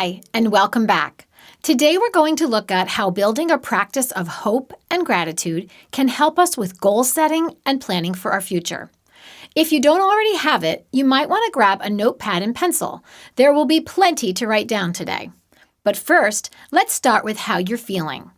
Hi, and welcome back. Today we're going to look at how building a practice of hope and gratitude can help us with goal setting and planning for our future. If you don't already have it, you might want to grab a notepad and pencil. There will be plenty to write down today. But first, let's start with how you're feeling.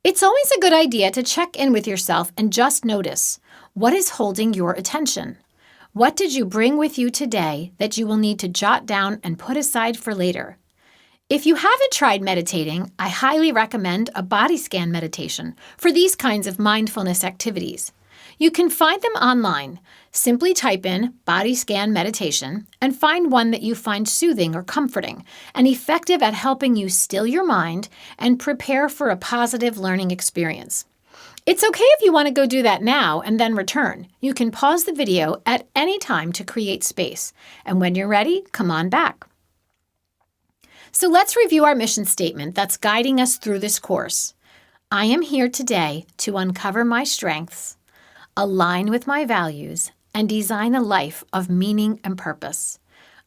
It's always a good idea to check in with yourself and just notice, what is holding your attention? What did you bring with you today that you will need to jot down and put aside for later? If you haven't tried meditating, I highly recommend a body scan meditation for these kinds of mindfulness activities. You can find them online. Simply type in body scan meditation and find one that you find soothing or comforting and effective at helping you still your mind and prepare for a positive learning experience. It's okay if you want to go do that now and then return. You can pause the video at any time to create space. And when you're ready, come on back. So let's review our mission statement that's guiding us through this course. I am here today to uncover my strengths, align with my values, and design a life of meaning and purpose.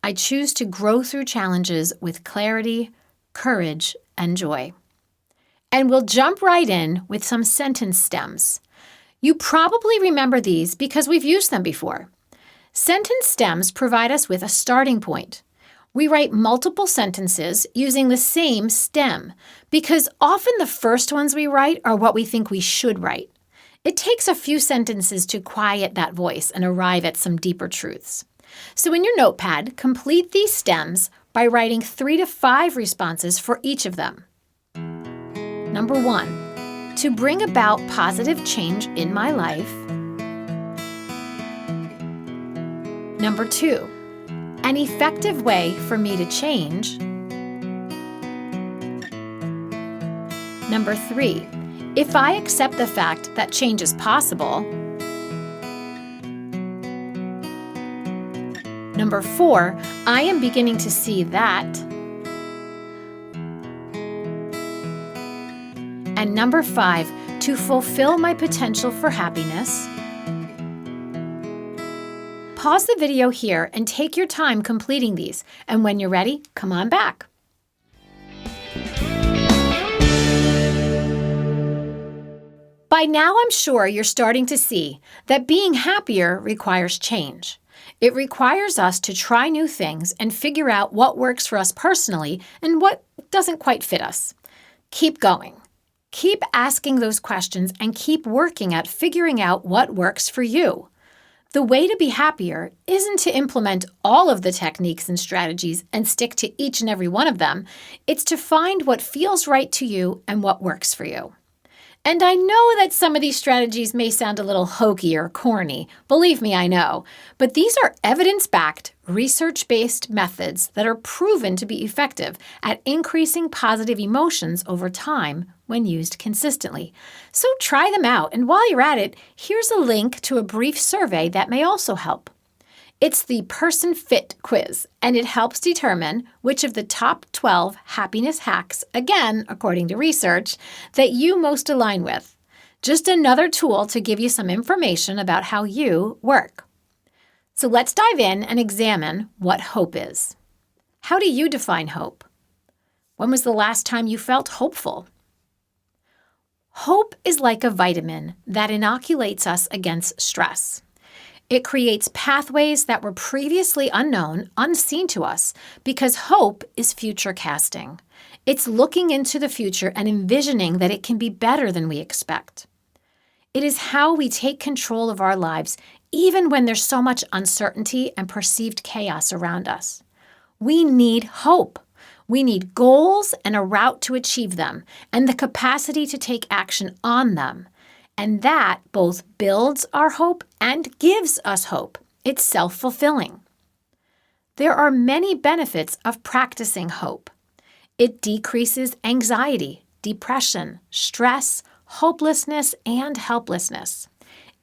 I choose to grow through challenges with clarity, courage, and joy. And we'll jump right in with some sentence stems. You probably remember these because we've used them before. Sentence stems provide us with a starting point. We write multiple sentences using the same stem because often the first ones we write are what we think we should write. It takes a few sentences to quiet that voice and arrive at some deeper truths. So in your notepad, complete these stems by writing 3 to 5 responses for each of them. Number 1, to bring about positive change in my life. Number 2, an effective way for me to change. Number 3, if I accept the fact that change is possible. Number 4, I am beginning to see that. And number 5, to fulfill my potential for happiness. Pause the video here and take your time completing these. And when you're ready, come on back. By now, I'm sure you're starting to see that being happier requires change. It requires us to try new things and figure out what works for us personally and what doesn't quite fit us. Keep going. Keep asking those questions and keep working at figuring out what works for you. The way to be happier isn't to implement all of the techniques and strategies and stick to each and every one of them. It's to find what feels right to you and what works for you. And I know that some of these strategies may sound a little hokey or corny. Believe me, I know. But these are evidence-backed, research-based methods that are proven to be effective at increasing positive emotions over time when used consistently. So try them out. And while you're at it, here's a link to a brief survey that may also help. It's the Person Fit quiz, and it helps determine which of the top 12 happiness hacks, again, according to research, that you most align with. Just another tool to give you some information about how you work. So let's dive in and examine what hope is. How do you define hope? When was the last time you felt hopeful? Hope is like a vitamin that inoculates us against stress. It creates pathways that were previously unknown, unseen to us, because hope is future casting. It's looking into the future and envisioning that it can be better than we expect. It is how we take control of our lives, even when there's so much uncertainty and perceived chaos around us. We need hope. We need goals and a route to achieve them, and the capacity to take action on them. And that both builds our hope and gives us hope. It's self-fulfilling. There are many benefits of practicing hope. It decreases anxiety, depression, stress, hopelessness, and helplessness.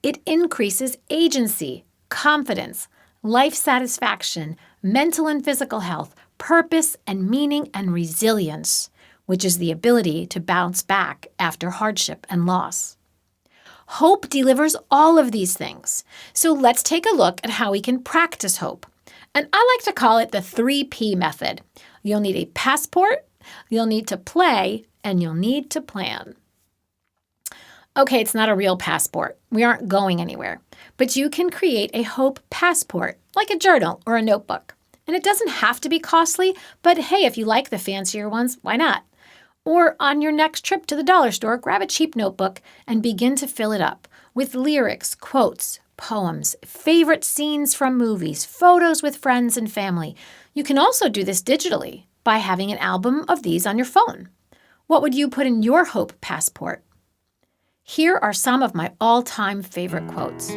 It increases agency, confidence, life satisfaction, mental and physical health, purpose and meaning, and resilience, which is the ability to bounce back after hardship and loss. Hope delivers all of these things. So let's take a look at how we can practice hope. And I like to call it the 3P method. You'll need a passport, you'll need to play, and you'll need to plan. Okay, it's not a real passport. We aren't going anywhere. But you can create a hope passport, like a journal or a notebook. And it doesn't have to be costly, but hey, if you like the fancier ones, why not? Or on your next trip to the dollar store, grab a cheap notebook and begin to fill it up with lyrics, quotes, poems, favorite scenes from movies, photos with friends and family. You can also do this digitally by having an album of these on your phone. What would you put in your hope passport? Here are some of my all-time favorite quotes.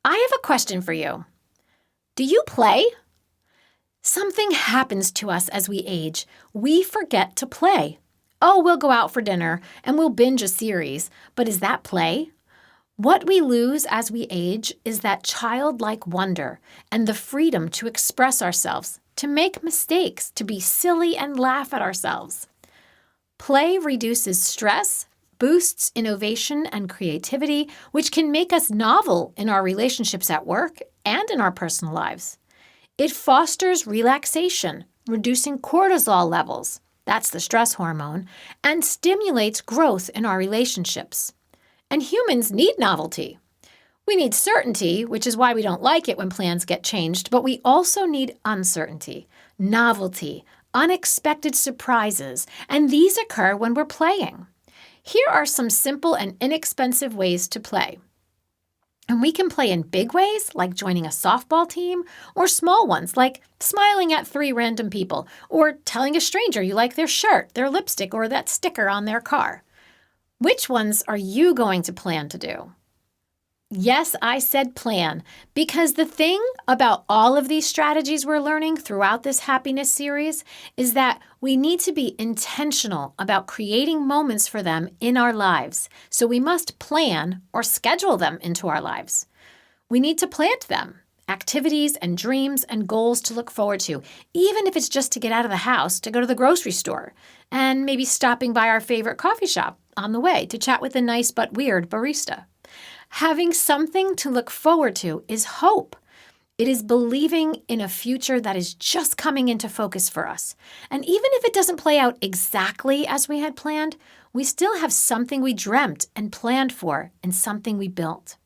I have a question for you. Do you play? Something happens to us as we age. We forget to play. Oh, we'll go out for dinner and we'll binge a series, but is that play? What we lose as we age is that childlike wonder and the freedom to express ourselves, to make mistakes, to be silly and laugh at ourselves. Play reduces stress, boosts innovation and creativity, which can make us novel in our relationships at work and in our personal lives. It fosters relaxation, reducing cortisol levels, that's the stress hormone, and stimulates growth in our relationships. And humans need novelty. We need certainty, which is why we don't like it when plans get changed, but we also need uncertainty, novelty, unexpected surprises, and these occur when we're playing. Here are some simple and inexpensive ways to play. And we can play in big ways, like joining a softball team, or small ones, like smiling at 3 random people, or telling a stranger you like their shirt, their lipstick, or that sticker on their car. Which ones are you going to plan to do? Yes, I said plan, because the thing about all of these strategies we're learning throughout this happiness series is that we need to be intentional about creating moments for them in our lives. So we must plan or schedule them into our lives. We need to plant them, activities and dreams and goals to look forward to, even if it's just to get out of the house, to go to the grocery store, and maybe stopping by our favorite coffee shop on the way to chat with a nice but weird barista. Having something to look forward to is hope. It is believing in a future that is just coming into focus for us. And even if it doesn't play out exactly as we had planned, we still have something we dreamt and planned for and something we built.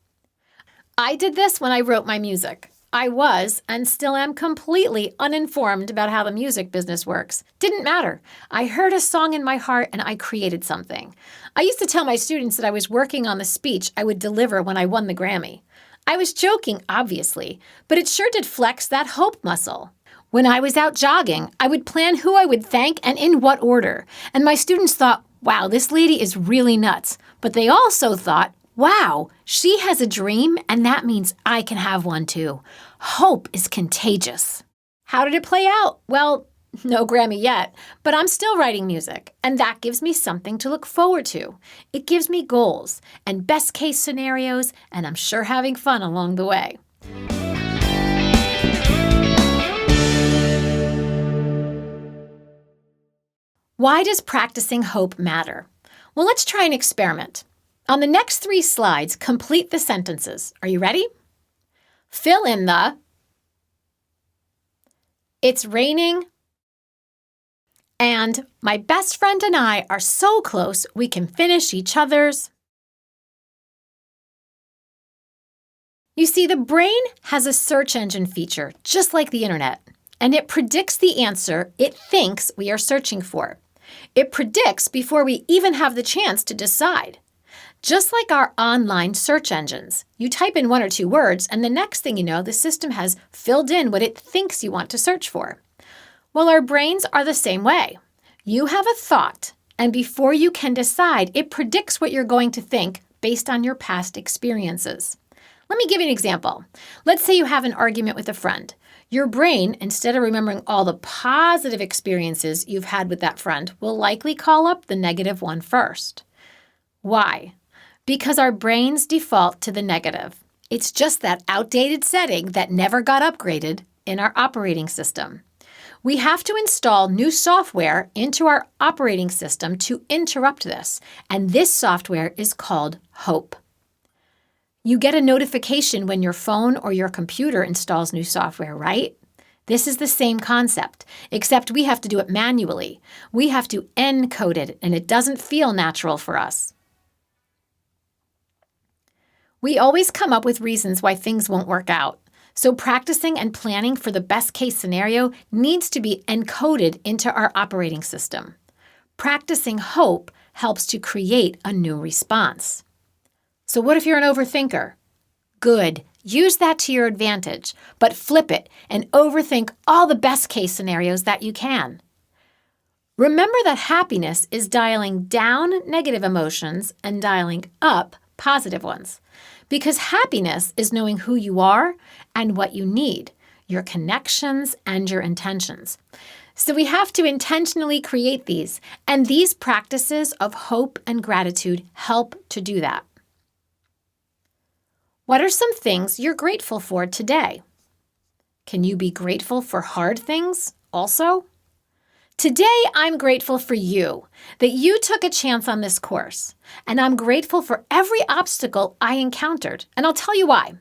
I did this when I wrote my music. I was and still am completely uninformed about how the music business works. Didn't matter. I heard a song in my heart and I created something. I used to tell my students that I was working on the speech I would deliver when I won the Grammy. I was joking, obviously, but it sure did flex that hope muscle. When I was out jogging, I would plan who I would thank and in what order. And my students thought, wow, this lady is really nuts. But they also thought, wow, she has a dream, and that means I can have one too. Hope is contagious. How did it play out? Well, no Grammy yet, but I'm still writing music, and that gives me something to look forward to. It gives me goals and best case scenarios, and I'm sure having fun along the way. Why does practicing hope matter? Well, let's try an experiment. On the next 3 slides, complete the sentences. Are you ready? Fill in the "It's raining," and "My best friend and I are so close we can finish each other's." You see, the brain has a search engine feature, just like the internet, and it predicts the answer it thinks we are searching for. It predicts before we even have the chance to decide. Just like our online search engines, you type in 1 or 2 words, and the next thing you know, the system has filled in what it thinks you want to search for. Well, our brains are the same way. You have a thought, and before you can decide, it predicts what you're going to think based on your past experiences. Let me give you an example. Let's say you have an argument with a friend. Your brain, instead of remembering all the positive experiences you've had with that friend, will likely call up the negative one first. Why? Because our brains default to the negative. It's just that outdated setting that never got upgraded in our operating system. We have to install new software into our operating system to interrupt this, and this software is called Hope. You get a notification when your phone or your computer installs new software, right? This is the same concept, except we have to do it manually. We have to encode it, and it doesn't feel natural for us. We always come up with reasons why things won't work out. So practicing and planning for the best case scenario needs to be encoded into our operating system. Practicing hope helps to create a new response. So what if you're an overthinker? Good. Use that to your advantage, but flip it and overthink all the best case scenarios that you can. Remember that happiness is dialing down negative emotions and dialing up positive ones. Because happiness is knowing who you are and what you need, your connections and your intentions. So we have to intentionally create these, and these practices of hope and gratitude help to do that. What are some things you're grateful for today? Can you be grateful for hard things also? Today, I'm grateful for you, that you took a chance on this course, and I'm grateful for every obstacle I encountered, and I'll tell you why.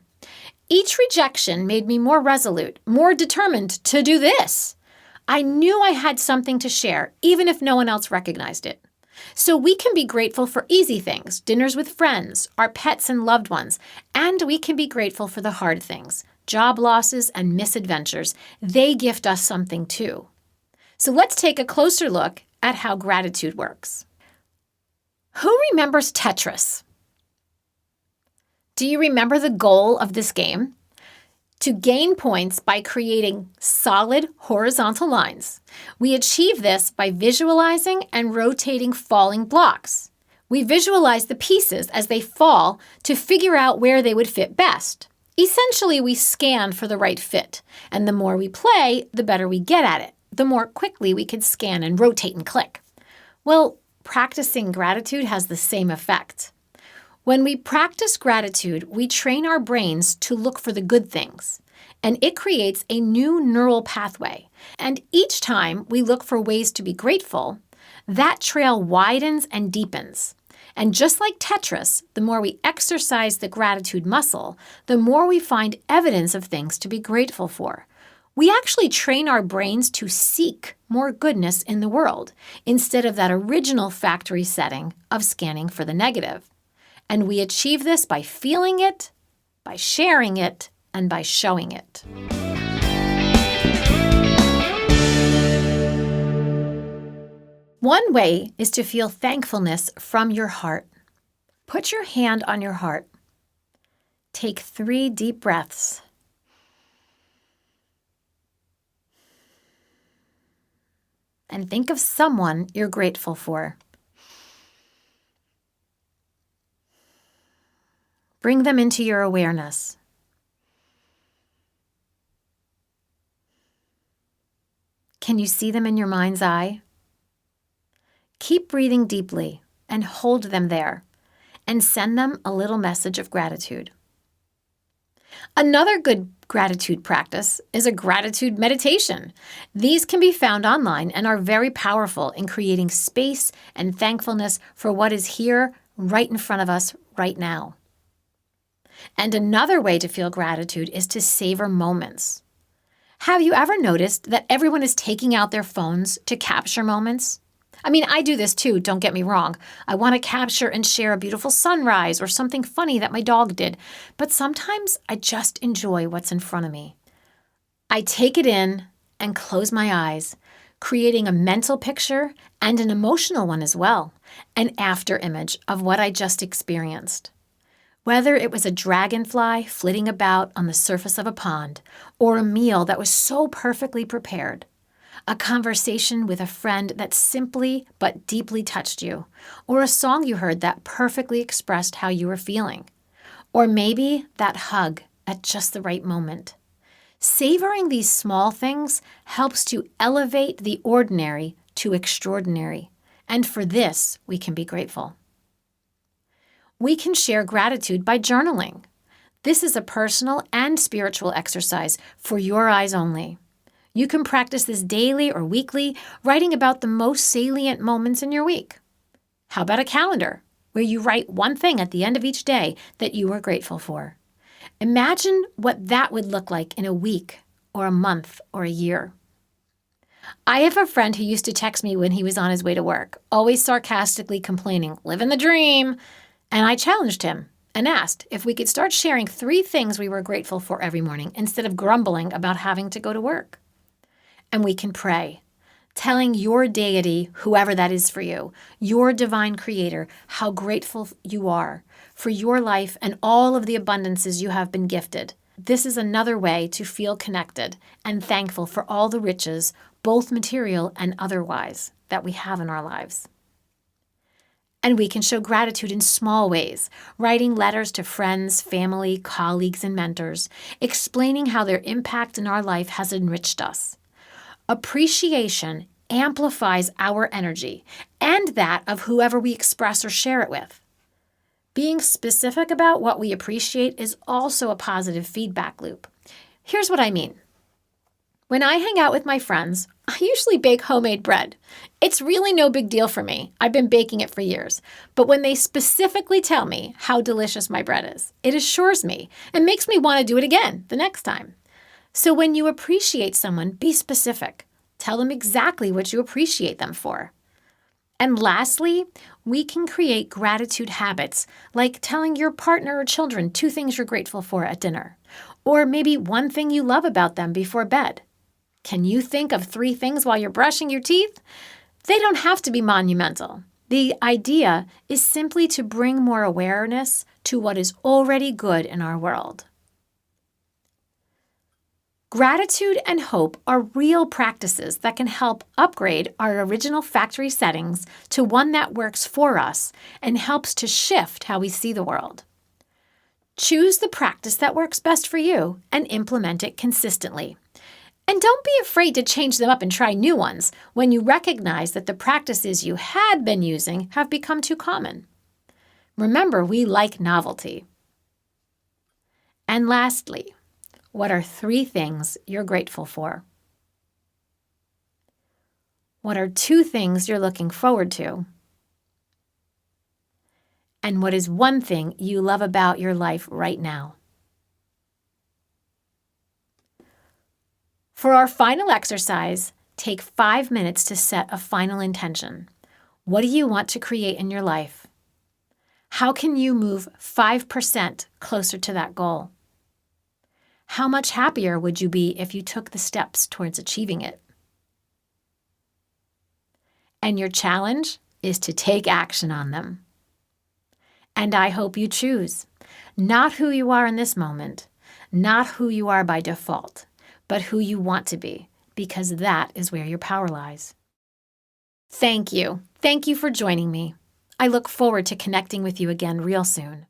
Each rejection made me more resolute, more determined to do this. I knew I had something to share, even if no one else recognized it. So we can be grateful for easy things, dinners with friends, our pets and loved ones, and we can be grateful for the hard things, job losses and misadventures. They gift us something too. So let's take a closer look at how gratitude works. Who remembers Tetris? Do you remember the goal of this game? To gain points by creating solid horizontal lines. We achieve this by visualizing and rotating falling blocks. We visualize the pieces as they fall to figure out where they would fit best. Essentially, we scan for the right fit, and the more we play, the better we get at it. The more quickly we can scan and rotate and click. Well, practicing gratitude has the same effect. When we practice gratitude, we train our brains to look for the good things, and it creates a new neural pathway. And each time we look for ways to be grateful, that trail widens and deepens. And just like Tetris, the more we exercise the gratitude muscle, the more we find evidence of things to be grateful for. We actually train our brains to seek more goodness in the world instead of that original factory setting of scanning for the negative. And we achieve this by feeling it, by sharing it, and by showing it. One way is to feel thankfulness from your heart. Put your hand on your heart. Take 3 deep breaths. And think of someone you're grateful for. Bring them into your awareness. Can you see them in your mind's eye? Keep breathing deeply and hold them there, and send them a little message of gratitude. Another good gratitude practice is a gratitude meditation. These can be found online and are very powerful in creating space and thankfulness for what is here right in front of us right now. And another way to feel gratitude is to savor moments. Have you ever noticed that everyone is taking out their phones to capture moments? I mean, I do this too, don't get me wrong. I want to capture and share a beautiful sunrise or something funny that my dog did, but sometimes I just enjoy what's in front of me. I take it in and close my eyes, creating a mental picture and an emotional one as well, an after image of what I just experienced. Whether it was a dragonfly flitting about on the surface of a pond, or a meal that was so perfectly prepared, a conversation with a friend that simply but deeply touched you, or a song you heard that perfectly expressed how you were feeling, or maybe that hug at just the right moment. Savoring these small things helps to elevate the ordinary to extraordinary, and for this we can be grateful. We can share gratitude by journaling. This is a personal and spiritual exercise for your eyes only. You can practice this daily or weekly, writing about the most salient moments in your week. How about a calendar, where you write one thing at the end of each day that you are grateful for? Imagine what that would look like in a week or a month or a year. I have a friend who used to text me when he was on his way to work, always sarcastically complaining, "Living the dream." And I challenged him and asked if we could start sharing 3 things we were grateful for every morning instead of grumbling about having to go to work. And we can pray, telling your deity, whoever that is for you, your divine creator, how grateful you are for your life and all of the abundances you have been gifted. This is another way to feel connected and thankful for all the riches, both material and otherwise, that we have in our lives. And we can show gratitude in small ways, writing letters to friends, family, colleagues, and mentors, explaining how their impact in our life has enriched us. Appreciation amplifies our energy and that of whoever we express or share it with. Being specific about what we appreciate is also a positive feedback loop. Here's what I mean. When I hang out with my friends, I usually bake homemade bread. It's really no big deal for me. I've been baking it for years. But when they specifically tell me how delicious my bread is, it assures me and makes me want to do it again the next time. So when you appreciate someone, be specific. Tell them exactly what you appreciate them for. And lastly, we can create gratitude habits, like telling your partner or children 2 things you're grateful for at dinner, or maybe 1 thing you love about them before bed. Can you think of 3 things while you're brushing your teeth? They don't have to be monumental. The idea is simply to bring more awareness to what is already good in our world. Gratitude and hope are real practices that can help upgrade our original factory settings to one that works for us and helps to shift how we see the world. Choose the practice that works best for you and implement it consistently. And don't be afraid to change them up and try new ones when you recognize that the practices you had been using have become too common. Remember, we like novelty. And lastly, what are 3 things you're grateful for? What are 2 things you're looking forward to? And what is 1 thing you love about your life right now? For our final exercise, take 5 minutes to set a final intention. What do you want to create in your life? How can you move 5% closer to that goal? How much happier would you be if you took the steps towards achieving it? And your challenge is to take action on them. And I hope you choose not who you are in this moment, not who you are by default, but who you want to be, because that is where your power lies. Thank you. Thank you for joining me. I look forward to connecting with you again real soon.